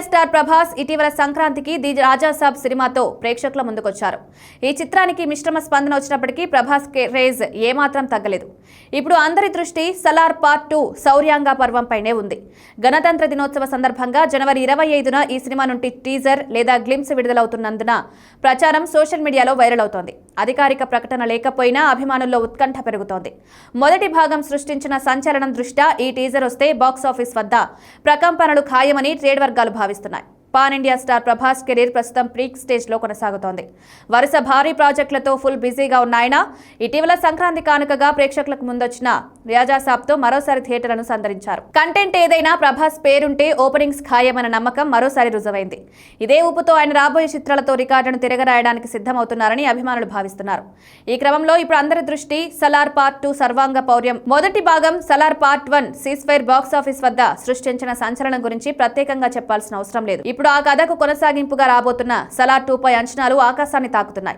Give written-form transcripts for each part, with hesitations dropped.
Star Prabhas ఇటీవల సంక్రాంతికి the రాజా సాబ్ సినిమాతో ప్రేక్షకుల ముందుకొచ్చారు. ఈ చిత్రానికి మిశ్రమ స్పందన వచ్చినప్పటికీ ప్రభాస్ క్రేజ్ ఏమాత్రం తగ్గలేదు. ఇప్పుడు అందరి దృష్టి సలార్ పార్ట్ 2 శౌర్యాంగ పర్వంపైనే ఉంది. గణతంత్ర దినోత్సవ సందర్భంగా జనవరి 25న ఈ సినిమా నుండి టీజర్ లేదా గ్లింప్స్ విడుదలవుతున్నందున ప్రచారం సోషల్ మీడియాలో వైరల్ అవుతోంది. అధికారిక ప్రకటన లేకపోయినా అభిమానుల్లో ఉత్కంఠ పెరుగుతోంది. మొదటి భాగం సృష్టించిన సంచలనం దృష్ట్యా ఈ టీజర్ వస్తే బాక్సాఫీస్ వద్ద ప్రకంపనలు ఖాయమని ట్రేడ్ వర్గాలు భావిస్తున్నాయి. Pan India star Prabhas career ప్రస్తుతం పీక్ స్టేజ్ లో కొనసాగుతోంది. వరుస భారీ ప్రాజెక్టులతో ఫుల్ బిజీగా ఉన్న ఆయన ఇటీవల సంక్రాంతి కానుకగా ప్రేక్షకులకు ముందొచ్చిన రాజా సాబ్ తో మరోసారి థియేటర్లను సందర్శించారు. కంటెంట్ ఏదైనా ప్రభాస్ పేరుంటే ఓపెనింగ్స్ ఖాయమన్న నమ్మకం మరోసారి రుజువైంది. ఇదే ఊపుతో ఆయన రాబోయే చిత్రాలతో రికార్డును తిరగరాయడానికి సిద్ధమవుతున్నారని అభిమానులు భావిస్తున్నారు. ఈ క్రమంలో ఇప్పుడు అందరి దృష్టి సలార్ పార్ట్ 2 సర్వాంగ పౌర్యం మొదటి భాగం సలార్ పార్ట్ 1 సీస్ఫైర్ బాక్సాఫీస్ వద్ద సృష్టించిన సంచలనం గురించి ప్రత్యేకంగా చెప్పాల్సిన అవసరం లేదు. ఇప్పుడు ఆ కథకు కొనసాగింపుగా రాబోతున్న సలార్ 2పై అంచనాలు ఆకాశాన్ని తాకుతున్నాయి.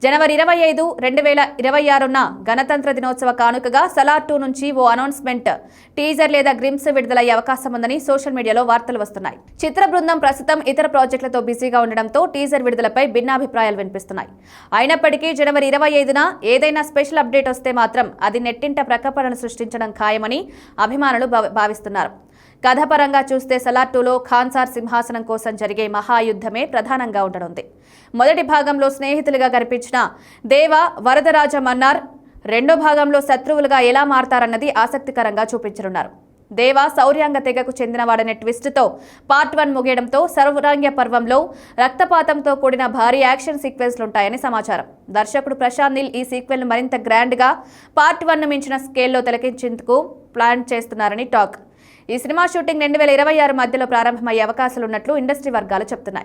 జనవరి 25, 2026న గణతంత్ర దినోత్సవ కానుకగా సలార్ 2 నుంచి ఓ అనౌన్స్మెంట్ టీజర్ లేదా గ్లింప్స్ విడుదలయ్యే అవకాశం ఉందని సోషల్ మీడియాలో వార్తలు వస్తున్నాయి. చిత్ర బృందం ప్రస్తుతం ఇతర ప్రాజెక్టులతో బిజీగా ఉండడంతో టీజర్ విడుదలపై భిన్నాభిప్రాయాలు వినిపిస్తున్నాయి. అయినప్పటికీ జనవరి 25న ఏదైనా స్పెషల్ అప్డేట్ వస్తే మాత్రం అది నెట్టింట ప్రకంపనలు సృష్టించడం ఖాయమని అభిమానులు భావిస్తున్నారు. కథపరంగా చూస్తే సలార్ 2లో ఖాన్సార్ సింహాసనం కోసం జరిగే మహాయుద్ధమే ప్రధానంగా ఉండనుంది. మొదటి భాగంలో స్నేహితులుగా కనిపించిన దేవ, వరదరాజ మన్నార్ రెండో భాగంలో శత్రువులుగా ఎలా మారతారన్నది ఆసక్తికరంగా చూపించనున్నారు. దేవ శౌర్యాంగ తెగకు చెందినవాడనే ట్విస్ట్తో పార్ట్ 1 ముగియడంతో శౌర్యాంగ పర్వంలో రక్తపాతంతో కూడిన భారీ యాక్షన్ సీక్వెన్స్లుంటాయని సమాచారం. దర్శకుడు ప్రశాంత్ నీల్ ఈ సీక్వెల్ మరింత గ్రాండ్గా పార్ట్ 1ను మించిన స్కేల్లో తిలకించేందుకు ప్లాన్ చేస్తున్నారని టాక్. ఈ సినిమా షూటింగ్ 2026 మధ్యలో ప్రారంభమయ్యే అవకాశాలున్నట్లు ఇండస్ట్రీ వర్గాలు చెబుతున్నాయి.